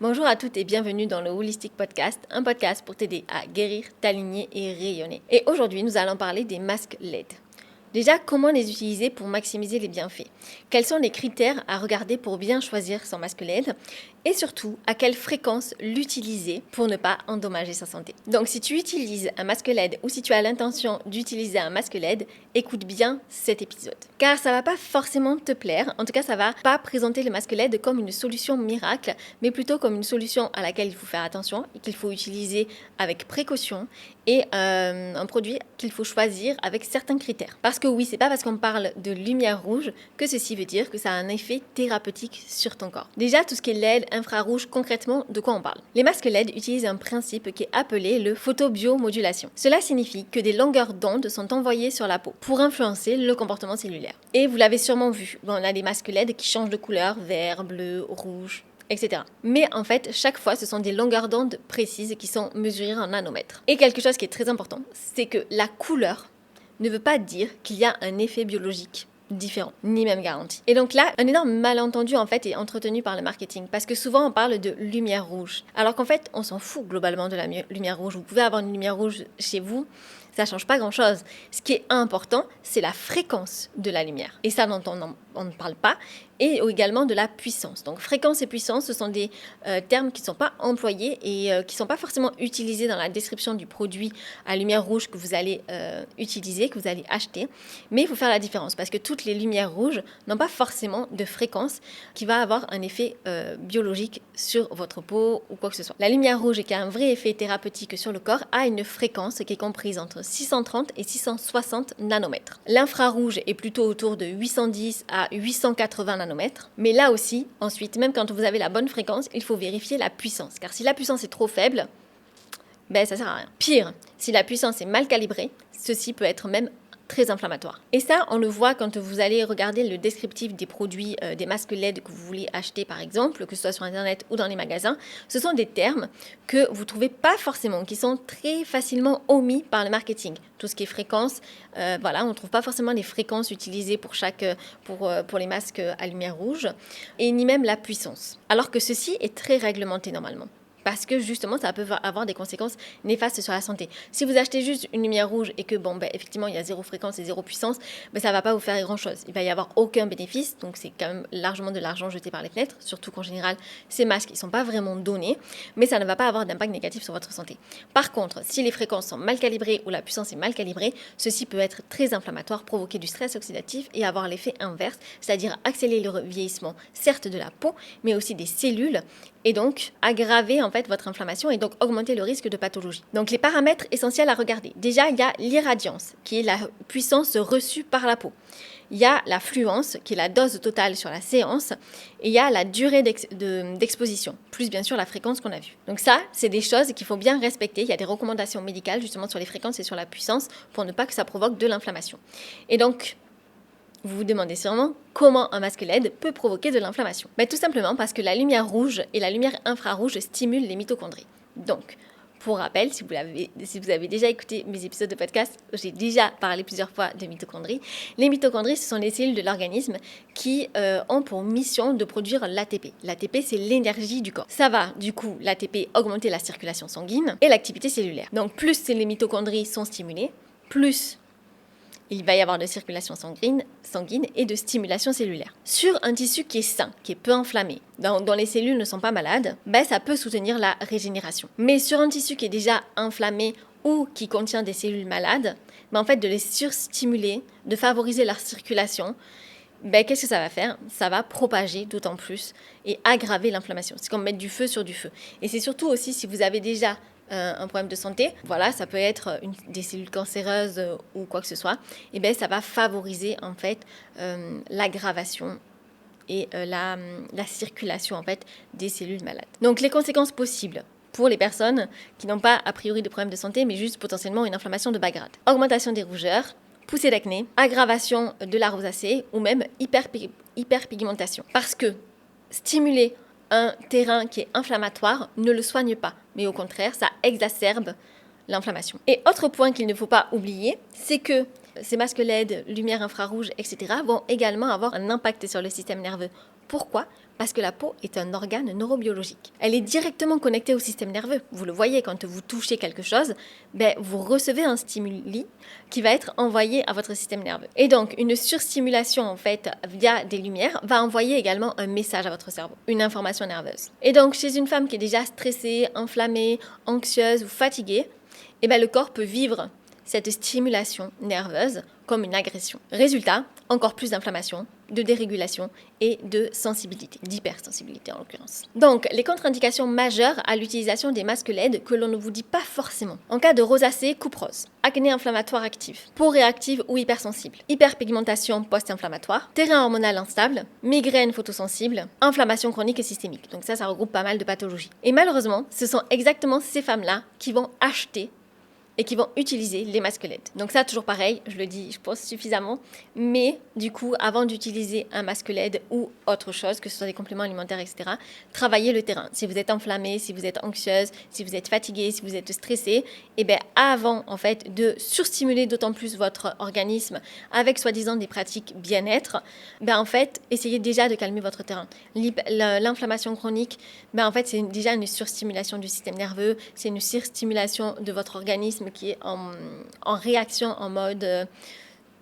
Bonjour à toutes et bienvenue dans le Holistic Podcast, un podcast pour t'aider à guérir, t'aligner et rayonner. Et aujourd'hui, nous allons parler des masques LED. Déjà, comment les utiliser pour maximiser les bienfaits? Quels sont les critères à regarder pour bien choisir son masque LED? Et surtout, à quelle fréquence l'utiliser pour ne pas endommager sa santé? Donc, si tu utilises un masque LED ou si tu as l'intention d'utiliser un masque LED, écoute bien cet épisode. Car ça va pas forcément te plaire, en tout cas, ça va pas présenter le masque LED comme une solution miracle, mais plutôt comme une solution à laquelle il faut faire attention et qu'il faut utiliser avec précaution et un produit qu'il faut choisir avec certains critères. Parce que oui, c'est pas parce qu'on parle de lumière rouge que ceci veut dire que ça a un effet thérapeutique sur ton corps. Déjà, tout ce qui est LED, infrarouge, concrètement, de quoi on parle? Les masques LED utilisent un principe qui est appelé le photobiomodulation. Cela signifie que des longueurs d'onde sont envoyées sur la peau pour influencer le comportement cellulaire. Et vous l'avez sûrement vu, on a des masques LED qui changent de couleur, vert, bleu, rouge, etc. Mais en fait, chaque fois, ce sont des longueurs d'onde précises qui sont mesurées en nanomètres. Et quelque chose qui est très important, c'est que la couleur ne veut pas dire qu'il y a un effet biologique différent, ni même garanti. Et donc là, un énorme malentendu en fait est entretenu par le marketing, parce que souvent on parle de lumière rouge, alors qu'en fait on s'en fout globalement de la lumière rouge. Vous pouvez avoir une lumière rouge chez vous, ça change pas grand chose. Ce qui est important, c'est la fréquence de la lumière. Et ça, dont on ne parle pas. Et également de la puissance. Donc fréquence et puissance, ce sont des termes qui ne sont pas employés et qui ne sont pas forcément utilisés dans la description du produit à lumière rouge que vous allez utiliser, que vous allez acheter. Mais il faut faire la différence parce que toutes les lumières rouges n'ont pas forcément de fréquence qui va avoir un effet biologique sur votre peau ou quoi que ce soit. La lumière rouge, qui a un vrai effet thérapeutique sur le corps, a une fréquence qui est comprise entre 630 et 660 nanomètres. L'infrarouge est plutôt autour de 810 à 880 nanomètres. Mais là aussi, ensuite, même quand vous avez la bonne fréquence, il faut vérifier la puissance. Car si la puissance est trop faible, ça sert à rien. Pire, si la puissance est mal calibrée, ceci peut être même très inflammatoire. Et ça, on le voit quand vous allez regarder le descriptif des produits, des masques LED que vous voulez acheter par exemple, que ce soit sur internet ou dans les magasins. Ce sont des termes que vous ne trouvez pas forcément, qui sont très facilement omis par le marketing. Tout ce qui est fréquence, on ne trouve pas forcément les fréquences utilisées pour les masques à lumière rouge, et ni même la puissance. Alors que ceci est très réglementé normalement. Parce que justement, ça peut avoir des conséquences néfastes sur la santé. Si vous achetez juste une lumière rouge et que, effectivement, il y a zéro fréquence et zéro puissance, ça ne va pas vous faire grand-chose. Il va y avoir aucun bénéfice, donc c'est quand même largement de l'argent jeté par les fenêtres, surtout qu'en général, ces masques, ils ne sont pas vraiment donnés, mais ça ne va pas avoir d'impact négatif sur votre santé. Par contre, si les fréquences sont mal calibrées ou la puissance est mal calibrée, ceci peut être très inflammatoire, provoquer du stress oxydatif et avoir l'effet inverse, c'est-à-dire accélérer le vieillissement, certes de la peau, mais aussi des cellules, et donc aggraver en fait votre inflammation et donc augmenter le risque de pathologie. Donc les paramètres essentiels à regarder. Déjà, il y a l'irradiance, qui est la puissance reçue par la peau. Il y a la fluence, qui est la dose totale sur la séance, et il y a la durée d'exposition, plus bien sûr la fréquence qu'on a vue. Donc ça, c'est des choses qu'il faut bien respecter. Il y a des recommandations médicales justement sur les fréquences et sur la puissance pour ne pas que ça provoque de l'inflammation. Et donc, vous vous demandez sûrement comment un masque LED peut provoquer de l'inflammation. Tout simplement parce que la lumière rouge et la lumière infrarouge stimulent les mitochondries. Donc, pour rappel, si vous avez déjà écouté mes épisodes de podcast, j'ai déjà parlé plusieurs fois de mitochondries. Les mitochondries, ce sont les cellules de l'organisme qui ont pour mission de produire l'ATP. L'ATP, c'est l'énergie du corps. Ça va, du coup, l'ATP augmenter la circulation sanguine et l'activité cellulaire. Donc, plus les mitochondries sont stimulées, plus il va y avoir de circulation sanguine et de stimulation cellulaire. Sur un tissu qui est sain, qui est peu inflammé, dont les cellules ne sont pas malades, ça peut soutenir la régénération. Mais sur un tissu qui est déjà inflammé ou qui contient des cellules malades, en fait, de les surstimuler, de favoriser leur circulation, qu'est-ce que ça va faire? Ça va propager d'autant plus et aggraver l'inflammation. C'est comme mettre du feu sur du feu. Et c'est surtout aussi si vous avez déjà un problème de santé, ça peut être des cellules cancéreuses ou quoi que ce soit, ça va favoriser en fait l'aggravation et la circulation en fait des cellules malades. Donc les conséquences possibles pour les personnes qui n'ont pas a priori de problème de santé, mais juste potentiellement une inflammation de bas grade. Augmentation des rougeurs, poussée d'acné, aggravation de la rosacée ou même hyperpigmentation. Parce que stimuler un terrain qui est inflammatoire ne le soigne pas, mais au contraire, ça exacerbe l'inflammation. Et autre point qu'il ne faut pas oublier, c'est que ces masques LED, lumière infrarouge, etc. vont également avoir un impact sur le système nerveux Pourquoi ? Parce que la peau est un organe neurobiologique. Elle est directement connectée au système nerveux. Vous le voyez, quand vous touchez quelque chose, vous recevez un stimuli qui va être envoyé à votre système nerveux. Et donc, une surstimulation, en fait, via des lumières, va envoyer également un message à votre cerveau, une information nerveuse. Et donc, chez une femme qui est déjà stressée, inflammée, anxieuse ou fatiguée, le corps peut vivre cette stimulation nerveuse comme une agression. Résultat, encore plus d'inflammation, de dérégulation et de sensibilité, d'hypersensibilité en l'occurrence. Donc, les contre-indications majeures à l'utilisation des masques LED que l'on ne vous dit pas forcément. En cas de rosacée, coupe rose, acné inflammatoire actif, peau réactive ou hypersensible, hyperpigmentation post-inflammatoire, terrain hormonal instable, migraine photosensible, inflammation chronique et systémique. Donc ça regroupe pas mal de pathologies. Et malheureusement, ce sont exactement ces femmes-là qui vont acheter et qui vont utiliser les masques LED. Donc ça, toujours pareil, je le dis, je pense suffisamment, mais du coup, avant d'utiliser un masque LED ou autre chose, que ce soit des compléments alimentaires, etc., travaillez le terrain. Si vous êtes enflammé, si vous êtes anxieuse, si vous êtes fatigué, si vous êtes stressé, avant, en fait, de surstimuler d'autant plus votre organisme avec soi-disant des pratiques bien-être, en fait, essayez déjà de calmer votre terrain. L'inflammation chronique, en fait, c'est déjà une surstimulation du système nerveux, c'est une surstimulation de votre organisme qui est en réaction en mode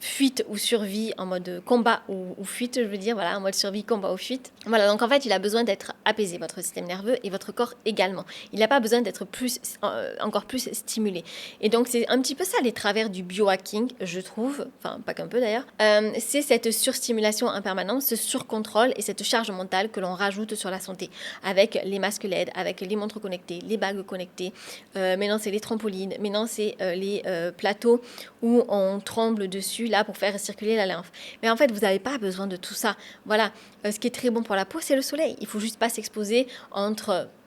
fuite ou survie, en mode combat ou fuite, je veux dire, voilà, en mode survie, combat ou fuite. Voilà, donc en fait, il a besoin d'être apaisé, votre système nerveux et votre corps également. Il n'a pas besoin d'être encore plus stimulé. Et donc, c'est un petit peu ça les travers du biohacking, je trouve, enfin, pas qu'un peu d'ailleurs. C'est cette surstimulation en permanence, ce surcontrôle et cette charge mentale que l'on rajoute sur la santé avec les masques LED, avec les montres connectées, les bagues connectées. Maintenant, c'est les trampolines. Maintenant, c'est les plateaux où on tremble dessus là pour faire circuler la lymphe. Mais en fait, vous n'avez pas besoin de tout ça. Voilà, ce qui est très bon pour la peau, c'est le soleil. Il faut juste pas s'exposer en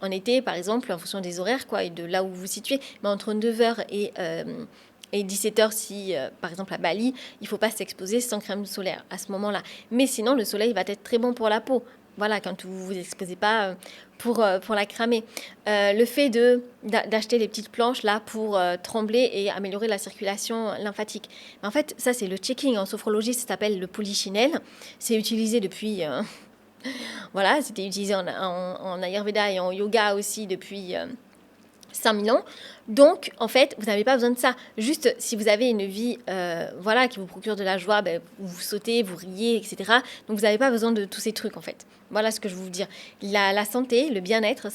été, par exemple, en fonction des horaires, quoi, et de là où vous vous situez, mais entre 9h et 17h, si par exemple à Bali, il ne faut pas s'exposer sans crème solaire à ce moment-là. Mais sinon, le soleil va être très bon pour la peau. Voilà, quand vous ne vous exposez pas pour la cramer. Le fait d'acheter les petites planches là pour trembler et améliorer la circulation lymphatique. En fait, ça c'est le checking. En sophrologie, ça s'appelle le polychinelle. C'est utilisé depuis... voilà, c'était utilisé en Ayurveda et en yoga aussi depuis 5000 ans. Donc, en fait, vous n'avez pas besoin de ça. Juste, si vous avez une vie qui vous procure de la joie, vous sautez, vous riez, etc. Donc, vous n'avez pas besoin de tous ces trucs, en fait. Voilà ce que je veux vous dire. La santé, le bien-être,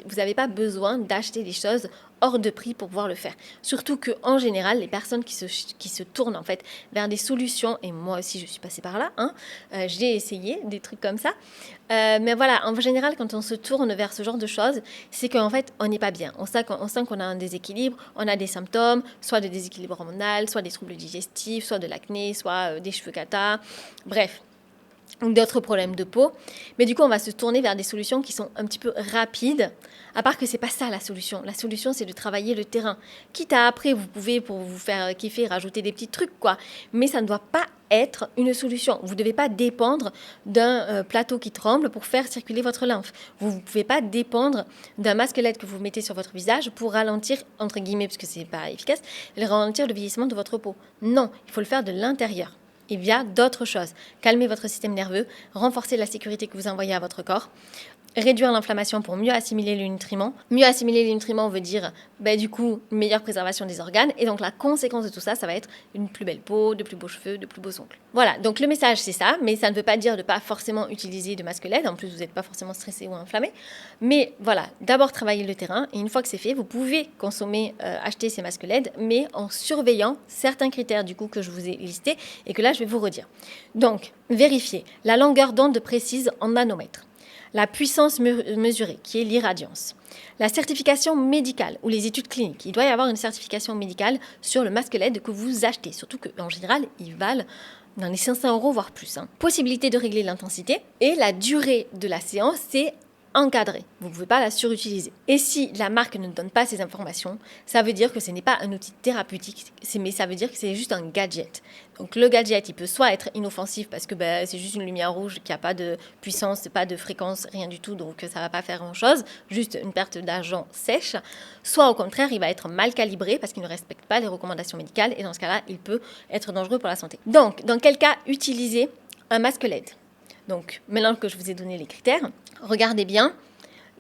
vous n'avez pas besoin d'acheter des choses hors de prix pour pouvoir le faire. Surtout qu'en général, les personnes qui se tournent en fait vers des solutions, et moi aussi je suis passée par là, j'ai essayé des trucs comme ça, mais voilà, en général, quand on se tourne vers ce genre de choses, c'est qu'en fait, on n'est pas bien. On sent qu'on a un déséquilibre, on a des symptômes, soit de déséquilibre hormonal, soit des troubles digestifs, soit de l'acné, soit des cheveux cata, bref, d'autres problèmes de peau. Mais du coup, on va se tourner vers des solutions qui sont un petit peu rapides, à part que c'est pas ça la solution. La solution, c'est de travailler le terrain. Quitte à après, vous pouvez, pour vous faire kiffer, rajouter des petits trucs, quoi. Mais ça ne doit pas être une solution. Vous ne devez pas dépendre d'un plateau qui tremble pour faire circuler votre lymphe. Vous ne pouvez pas dépendre d'un masque LED que vous mettez sur votre visage pour ralentir, entre guillemets, parce que c'est pas efficace, ralentir le vieillissement de votre peau. Non, il faut le faire de l'intérieur. Et via d'autres choses. Calmer votre système nerveux, renforcer la sécurité que vous envoyez à votre corps, réduire l'inflammation pour mieux assimiler les nutriments. Mieux assimiler les nutriments veut dire, du coup, une meilleure préservation des organes. Et donc, la conséquence de tout ça, ça va être une plus belle peau, de plus beaux cheveux, de plus beaux ongles. Voilà, donc le message, c'est ça. Mais ça ne veut pas dire de ne pas forcément utiliser de masque LED. En plus, vous n'êtes pas forcément stressé ou inflammé. Mais voilà, d'abord, travailler le terrain. Et une fois que c'est fait, vous pouvez acheter ces masques LED, mais en surveillant certains critères, du coup, que je vous ai listés et que là, je vais vous redire. Donc, vérifiez la longueur d'onde précise en nanomètres. La puissance mesurée, qui est l'irradiance. La certification médicale ou les études cliniques. Il doit y avoir une certification médicale sur le masque LED que vous achetez. Surtout qu'en général, ils valent dans les 500 €, voire plus. Possibilité de régler l'intensité. Et la durée de la séance, c'est encadré. Vous ne pouvez pas la surutiliser. Et si la marque ne donne pas ces informations, ça veut dire que ce n'est pas un outil thérapeutique, mais ça veut dire que c'est juste un gadget. Donc le gadget, il peut soit être inoffensif parce que c'est juste une lumière rouge qui n'a pas de puissance, pas de fréquence, rien du tout, donc ça ne va pas faire grand-chose, juste une perte d'argent sèche. Soit au contraire, il va être mal calibré parce qu'il ne respecte pas les recommandations médicales et dans ce cas-là, il peut être dangereux pour la santé. Donc, dans quel cas utiliser un masque LED ? Donc maintenant que je vous ai donné les critères, regardez bien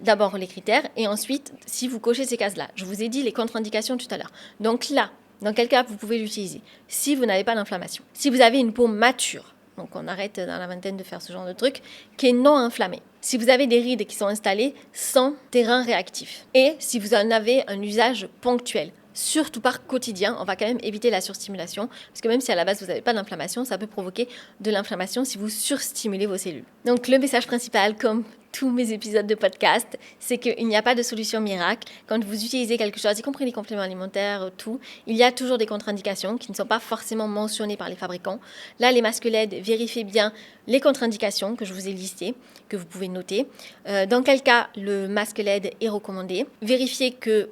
d'abord les critères et ensuite si vous cochez ces cases-là. Je vous ai dit les contre-indications tout à l'heure. Donc là, dans quel cas vous pouvez l'utiliser? Si vous n'avez pas d'inflammation, si vous avez une peau mature, donc on arrête dans la vingtaine de faire ce genre de truc, qui est non inflammée. Si vous avez des rides qui sont installées sans terrain réactif. Et si vous en avez un usage ponctuel. Surtout par quotidien, on va quand même éviter la surstimulation, parce que même si à la base vous n'avez pas d'inflammation, ça peut provoquer de l'inflammation si vous surstimulez vos cellules. Donc le message principal, comme tous mes épisodes de podcast, c'est qu'il n'y a pas de solution miracle. Quand vous utilisez quelque chose, y compris les compléments alimentaires, tout, il y a toujours des contre-indications qui ne sont pas forcément mentionnées par les fabricants. Là, les masques LED, vérifiez bien les contre-indications que je vous ai listées, que vous pouvez noter. Dans quel cas le masque LED est recommandé. Vérifiez que,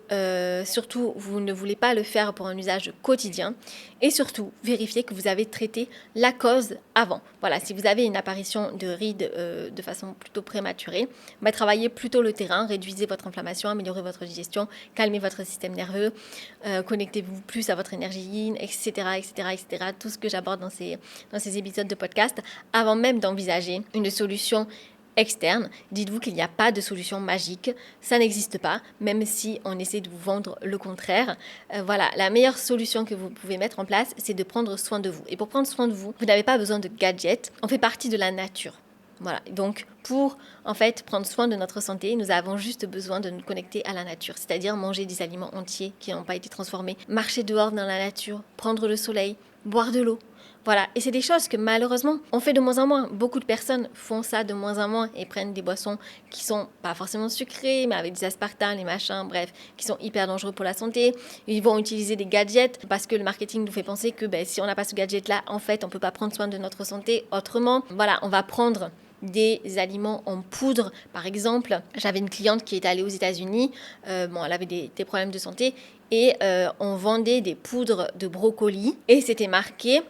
surtout, vous ne voulez pas le faire pour un usage quotidien. Et surtout, vérifiez que vous avez traité la cause avant. Voilà, si vous avez une apparition de rides de façon plutôt prématurée, travaillez plutôt le terrain, réduisez votre inflammation, améliorez votre digestion, calmez votre système nerveux, connectez-vous plus à votre énergie yin, etc., etc., etc. Tout ce que j'aborde dans ces épisodes de podcast, avant même d'envisager une solution externe. Dites-vous qu'il n'y a pas de solution magique, ça n'existe pas, même si on essaie de vous vendre le contraire. Voilà, la meilleure solution que vous pouvez mettre en place, c'est de prendre soin de vous. Et pour prendre soin de vous, vous n'avez pas besoin de gadgets, on fait partie de la nature. Voilà, donc pour en fait prendre soin de notre santé, nous avons juste besoin de nous connecter à la nature, c'est-à-dire manger des aliments entiers qui n'ont pas été transformés, marcher dehors dans la nature, prendre le soleil, boire de l'eau. Voilà, et c'est des choses que malheureusement on fait de moins en moins. Beaucoup de personnes font ça de moins en moins et prennent des boissons qui sont pas forcément sucrées, mais avec des aspartame, les machins, bref, qui sont hyper dangereux pour la santé. Ils vont utiliser des gadgets parce que le marketing nous fait penser que si on n'a pas ce gadget-là, en fait, on peut pas prendre soin de notre santé autrement. Voilà, on va prendre des aliments en poudre, par exemple. J'avais une cliente qui est allée aux États-Unis, elle avait des problèmes de santé et on vendait des poudres de brocoli et c'était marqué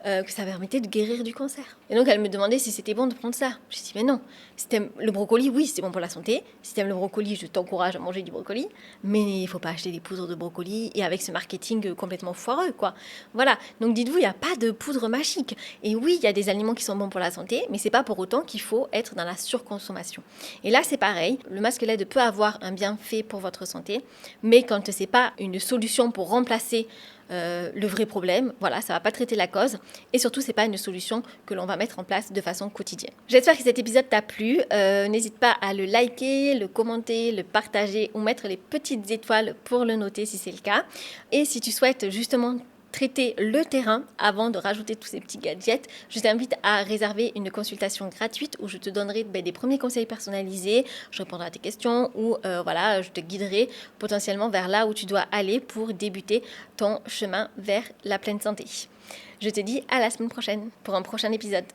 que ça permettait de guérir du cancer. Et donc elle me demandait si c'était bon de prendre ça. Je dis mais non, si t'aimes le brocoli, oui c'est bon pour la santé. Si t'aimes le brocoli, je t'encourage à manger du brocoli, mais il faut pas acheter des poudres de brocoli et avec ce marketing complètement foireux quoi. Voilà, donc dites-vous il n'y a pas de poudre magique. Et oui il y a des aliments qui sont bons pour la santé, mais c'est pas pour autant qu'il faut être dans la surconsommation. Et là c'est pareil, le masque LED peut avoir un bienfait pour votre santé, mais quand c'est pas une solution pour remplacer le vrai problème, voilà, ça va pas traiter la cause et surtout c'est pas une solution que l'on va mettre en place de façon quotidienne. J'espère que cet épisode t'a plu, n'hésite pas à le liker, le commenter, le partager ou mettre les petites étoiles pour le noter si c'est le cas. Et si tu souhaites justement traiter le terrain avant de rajouter tous ces petits gadgets, je t'invite à réserver une consultation gratuite où je te donnerai des premiers conseils personnalisés, je répondrai à tes questions ou je te guiderai potentiellement vers là où tu dois aller pour débuter ton chemin vers la pleine santé. Je te dis à la semaine prochaine pour un prochain épisode.